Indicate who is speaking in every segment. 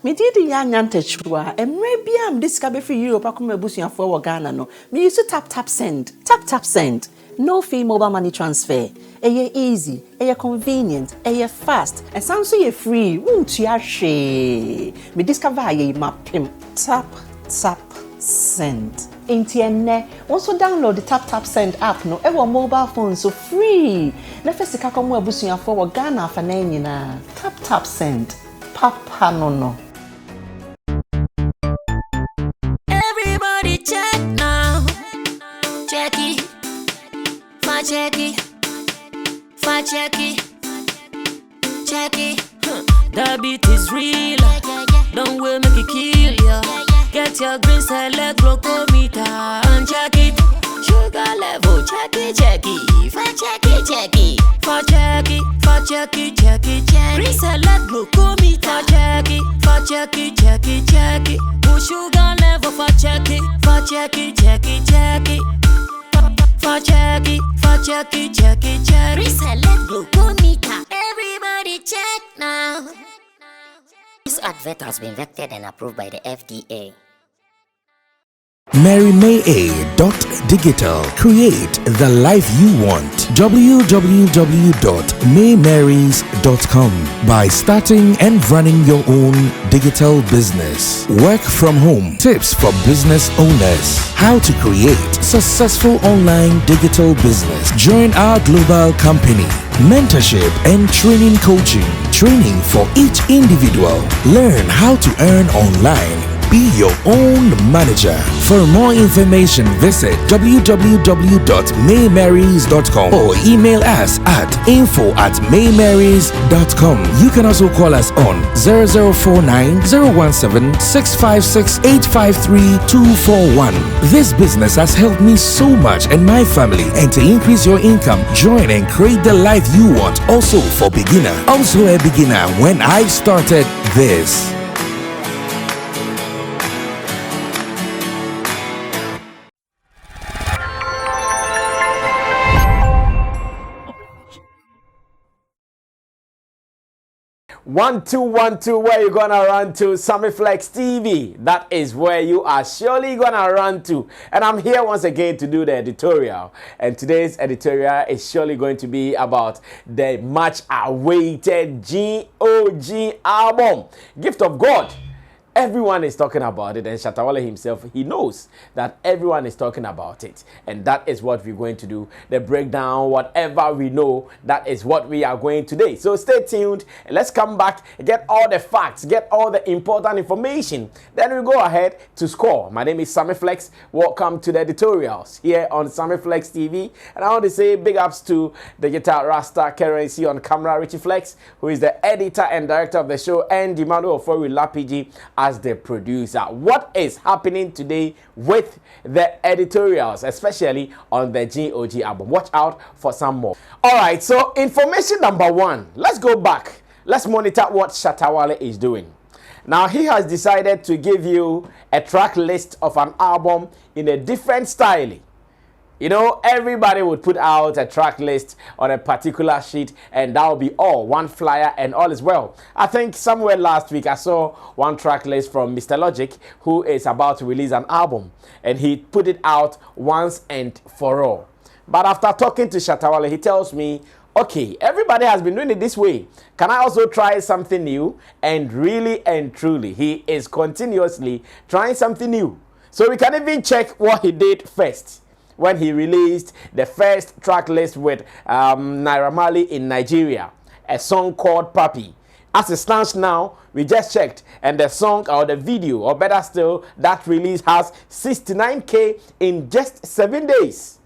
Speaker 1: Me did the chua, and maybe I'm discovered for you, Pakuma Busia for Ghana. No, me used to tap send. Tap send. No fee mobile money transfer. Eye easy, convenient, fast, and sounds so free. Won't you share? Me discover ye map him. Tap send. Intienne, also download the tap send app no ever mobile phone so free. Nefesi kakomu Busia for Ghana for na. Tap send. Papa no.
Speaker 2: Everybody check now. Check it. Check it. The beat is real. Don't wait, make it kill ya. Get your green select glucometer and check it. Sugar level, check it. Check it. Green select glucometer. Check it. Push sugar level for check it. Check it. Reselect glucometer. Everybody check now.
Speaker 3: This advert has been vetted and approved by the FDA.
Speaker 4: MaryMay.digital. Create the life you want. www.maymarys.com. By starting and running your own digital business. Work from home. Tips for business owners. How to create successful online digital business. Join our global company. Mentorship and training coaching. Training for each individual. Learn how to earn online. Be your own manager. For more information, visit www.maymarys.com or email us at info@maymarys.com. You can also call us on 0049 017 656 853 241. This business has helped me so much and my family, and to increase your income, join and create the life you want. Also for beginner. Also a beginner when I started this.
Speaker 5: One, two, where you gonna run to? Sammy Flex TV. That is where you are surely gonna run to. And I'm here once again to do the editorial. And today's editorial is surely going to be about the much awaited GOG album, Gift of God. Everyone is talking about it, and Shatta himself, he knows that everyone is talking about it. And that is what we're going to do. The breakdown, whatever we know, that is what we are going today. So stay tuned. Let's come back, get all the facts, get all the important information. Then we go ahead to score. My name is Sammy Flex. Welcome to the editorials here on Sammy Flex TV. And I want to say big ups to the guitar Rasta Currency on camera, Richie Flex, who is the editor and director of the show, and Emmanuel Ofori Lapiji as the producer. What is happening today with the editorials, especially on the GOG album? Watch out for some more. All right, so information number one. Let's go back. Let's monitor what Shatta is doing. Now, he has decided to give you a track list of an album in a different style. You know, everybody would put out a track list on a particular sheet, and that will be all, one flyer, and all is well. I think somewhere last week I saw one track list from Mr. Logic, who is about to release an album, and he put it out once and for all. But after talking to Shatta, he tells me, okay, everybody has been doing it this way. Can I also try something new? And really and truly, he is continuously trying something new. So we can even check what he did first, when he released the first track list with Naira Marley in Nigeria, a song called Papi. As it stands now, we just checked, and the song or the video, or better still, that release has 69K in just 7 days.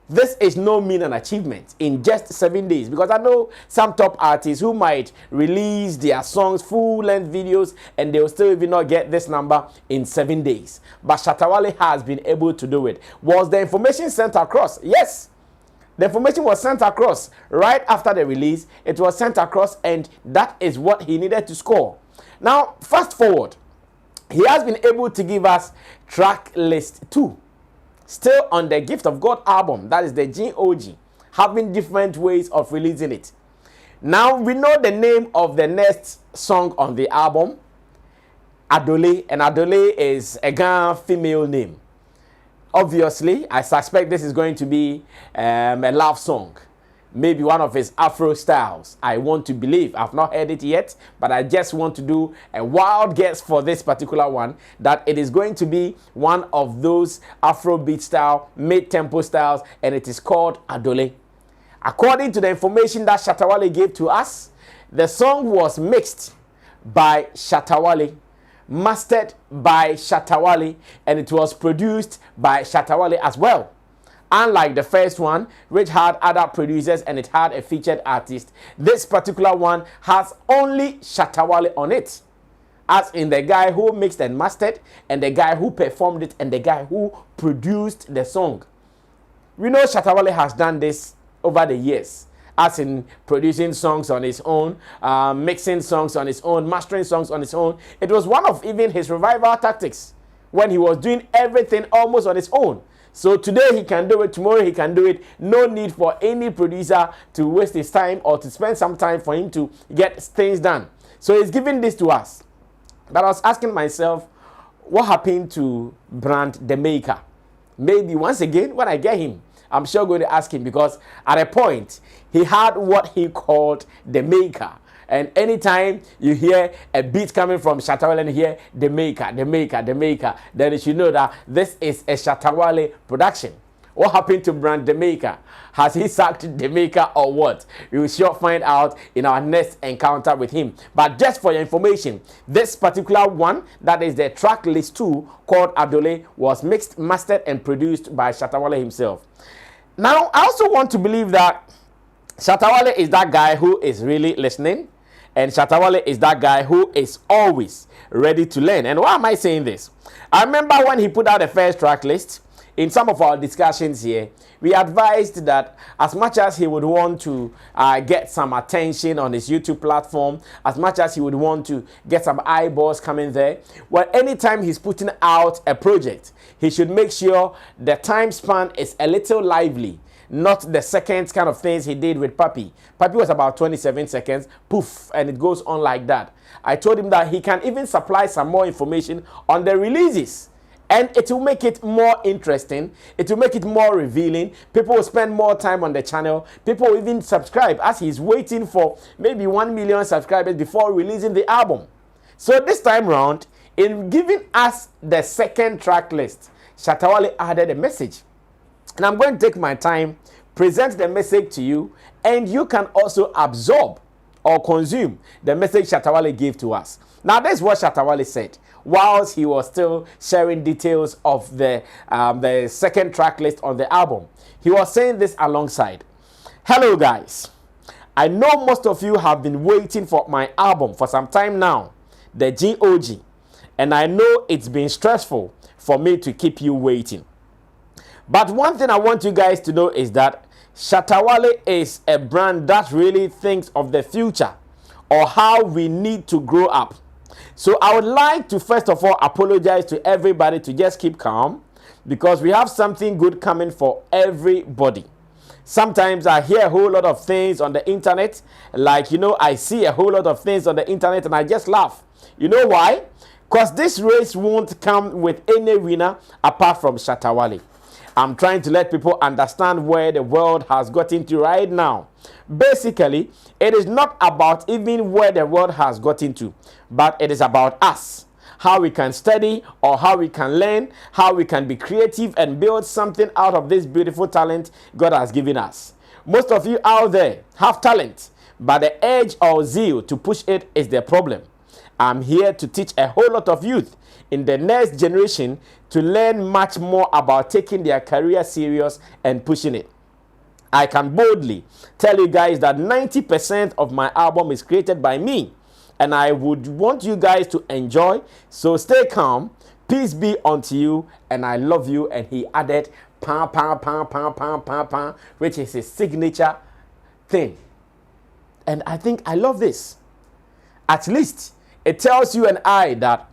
Speaker 5: This is no mean an achievement in just 7 days, because I know some top artists who might release their songs, full-length videos, and they will still even not get this number in 7 days. But Shatta has been able to do it. Was the information sent across? Yes. The information was sent across right after the release. It was sent across, and that is what he needed to score. Now, fast forward. He has been able to give us track list 2. Still on the Gift of God album, that is the GOG, having different ways of releasing it. Now we know the name of the next song on the album. Adole, and Adole is a Ghana female name. Obviously, I suspect this is going to be a love song. Maybe one of his Afro styles. I want to believe. I've not heard it yet, but I just want to do a wild guess for this particular one that it is going to be one of those Afro beat style, mid-tempo styles, and it is called Adole. According to the information that Shatta Wale gave to us, the song was mixed by Shatta Wale, mastered by Shatta Wale, and it was produced by Shatta Wale as well. Unlike the first one, which had other producers and it had a featured artist, this particular one has only Shatta Wale on it. As in the guy who mixed and mastered, and the guy who performed it, and the guy who produced the song. We know Shatta Wale has done this over the years, as in producing songs on his own, mixing songs on his own, mastering songs on his own. It was one of even his revival tactics when he was doing everything almost on his own. So today he can do it, tomorrow he can do it. No need for any producer to waste his time or to spend some time for him to get things done. So he's giving this to us. But I was asking myself, what happened to Brand the Maker? Maybe once again, when I get him, I'm sure going to ask him, because at a point, he had what he called the Maker. And anytime you hear a beat coming from Shatta Wale and hear the Maker, the Maker, the Maker, then you should know that this is a Shatta Wale production. What happened to Brand the Maker? Has he sacked the Maker or what? We will sure find out in our next encounter with him. But just for your information, this particular one, that is the track list 2, called Adole, was mixed, mastered, and produced by Shatta Wale himself. Now, I also want to believe that Shatta Wale is that guy who is really listening, and Shatta Wale is that guy who is always ready to learn. And why am I saying this? I remember when he put out the first track list, in some of our discussions here, we advised that as much as he would want to get some attention on his YouTube platform, as much as he would want to get some eyeballs coming there, well, anytime he's putting out a project, he should make sure the time span is a little lively. Not the seconds kind of things he did with Papi. Papi was about 27 seconds, poof, and it goes on like that. I told him that he can even supply some more information on the releases. And it will make it more interesting. It will make it more revealing. People will spend more time on the channel. People will even subscribe as he's waiting for maybe 1 million subscribers before releasing the album. So this time round, in giving us the second track list, Shatta Wale added a message. And I'm going to take my time, present the message to you, and you can also absorb or consume the message Shatta Wale gave to us. Now, this is what Shatta Wale said whilst he was still sharing details of the second track list on the album. He was saying this alongside. Hello, guys. I know most of you have been waiting for my album for some time now, the GOG, and I know it's been stressful for me to keep you waiting. But one thing I want you guys to know is that Shatta Wale is a brand that really thinks of the future or how we need to grow up. So I would like to first of all apologize to everybody to just keep calm, because we have something good coming for everybody. Sometimes I hear a whole lot of things on the internet, like, I see a whole lot of things on the internet and I just laugh. You know why? Because this race won't come with any winner apart from Shatta Wale. I'm trying to let people understand where the world has gotten to right now. Basically, it is not about even where the world has gotten to, but it is about us. How we can study or how we can learn, how we can be creative and build something out of this beautiful talent God has given us. Most of you out there have talent, but the edge or zeal to push it is the problem. I'm here to teach a whole lot of youth in the next generation to learn much more about taking their career serious and pushing it. I can boldly tell you guys that 90% of my album is created by me, and I would want you guys to enjoy. So stay calm, peace be unto you, and I love you. And he added pam pam pam pam pam pam pam, which is his signature thing. And I think I love this. At least it tells you and I that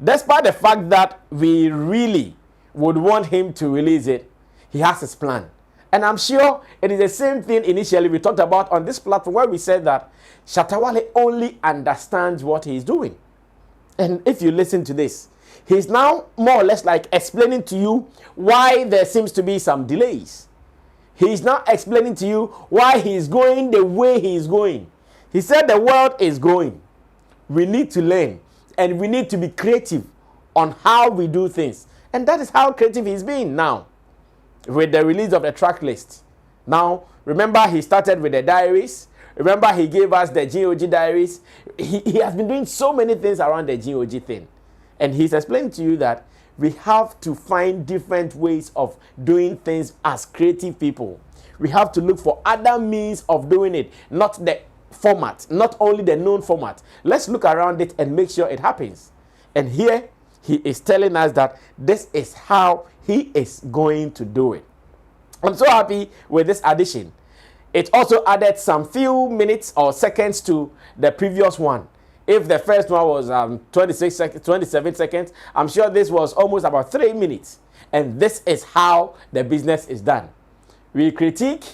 Speaker 5: despite the fact that we really would want him to release it, he has his plan. And I'm sure it is the same thing initially we talked about on this platform, where we said that Shatta Wale only understands what he's doing. And if you listen to this, he's now more or less like explaining to you why there seems to be some delays. He's now explaining to you why he's going the way he's going. He said the world is going. We need to learn and we need to be creative on how we do things. And that is how creative he's been now with the release of the track list. Now, remember he started with the diaries. Remember he gave us the GOG diaries. He has been doing so many things around the GOG thing. And he's explaining to you that we have to find different ways of doing things as creative people. We have to look for other means of doing it, not the format, not only the known format. Let's look around it and make sure it happens. And here he is telling us that this is how he is going to do it. I'm so happy with this addition. It also added some few minutes or seconds to the previous one. If the first one was 27 seconds, I'm sure this was almost about 3 minutes. And this is how the business is done. We critique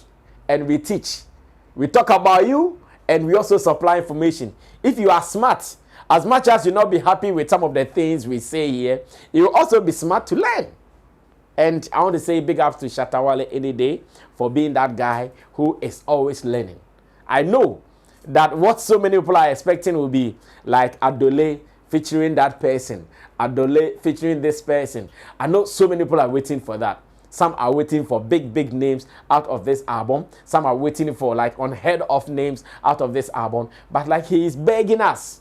Speaker 5: and we teach. We talk about you and we also supply information. If you are smart, as much as you'll not be happy with some of the things we say here, you will also be smart to learn. And I want to say big ups to Shatta Wale any day for being that guy who is always learning. I know that what so many people are expecting will be like Adole featuring that person, Adole featuring this person. I know so many people are waiting for that. Some are waiting for big names out of this album. Some are waiting for like unheard of names out of this album. But like he is begging us.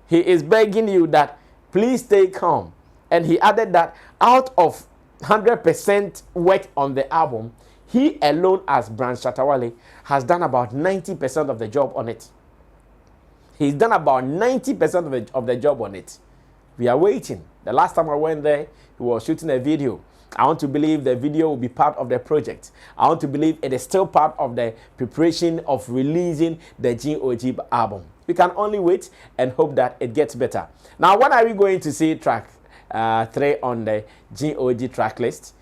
Speaker 5: He is begging you that please stay calm. And he added that out of 100% work on the album, he alone as Brand Shatta Wale has done about 90% of the job on it. He's done about 90% of the job on it. We are waiting. The last time I went there, he was shooting a video. I want to believe the video will be part of the project. I want to believe it is still part of the preparation of releasing the GOG album. We can only wait and hope that it gets better. Now, when are we going to see track 3 on the GOG track list?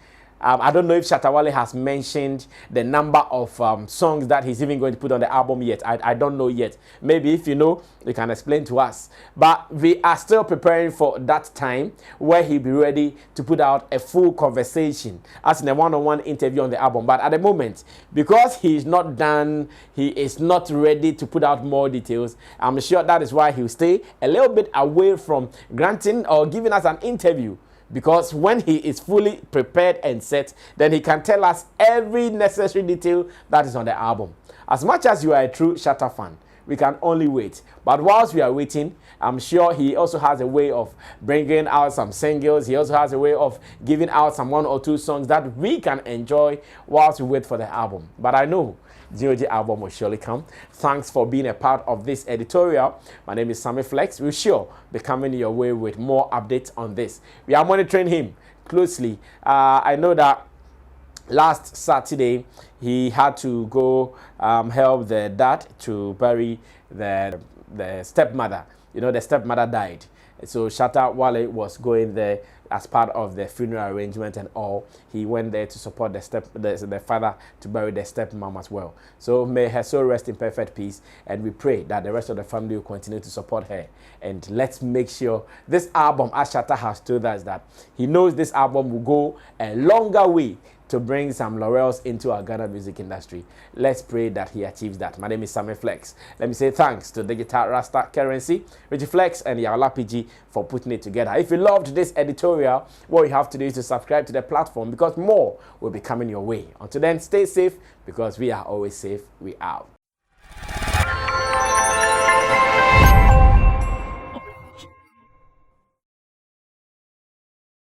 Speaker 5: I don't know if Shatta Wale has mentioned the number of songs that he's even going to put on the album yet. I don't know yet. Maybe if you know, you can explain to us. But we are still preparing for that time where he'll be ready to put out a full conversation as in a one-on-one interview on the album. But at the moment, because he's not done, he is not ready to put out more details, I'm sure that is why he'll stay a little bit away from granting or giving us an interview. Because when he is fully prepared and set, then he can tell us every necessary detail that is on the album. As much as you are a true Shatta fan, we can only wait. But whilst we are waiting, I'm sure he also has a way of bringing out some singles. He also has a way of giving out some 1 or 2 songs that we can enjoy whilst we wait for the album. But I know GOG album will surely come. Thanks for being a part of this editorial. My name is Sammy Flex. We'll sure be coming your way with more updates on this. We are monitoring him closely. I know that last Saturday he had to go help the dad to bury the stepmother. You know, the stepmother died. So Shatta Wale was going there as part of the funeral arrangement and all. He went there to support the father to bury the stepmom as well. So may her soul rest in perfect peace, and we pray that the rest of the family will continue to support her. And let's make sure this album, as Shatta has told us, that he knows this album will go a longer way to bring some laurels into our Ghana music industry. Let's pray that he achieves that. My name is Sammy Flex. Let me say thanks to Digital Rasta Currency, Richie Flex, and Yawala PG for putting it together. If you loved this editorial, what you have to do is to subscribe to the platform because more will be coming your way. Until then, stay safe because we are always safe. We out.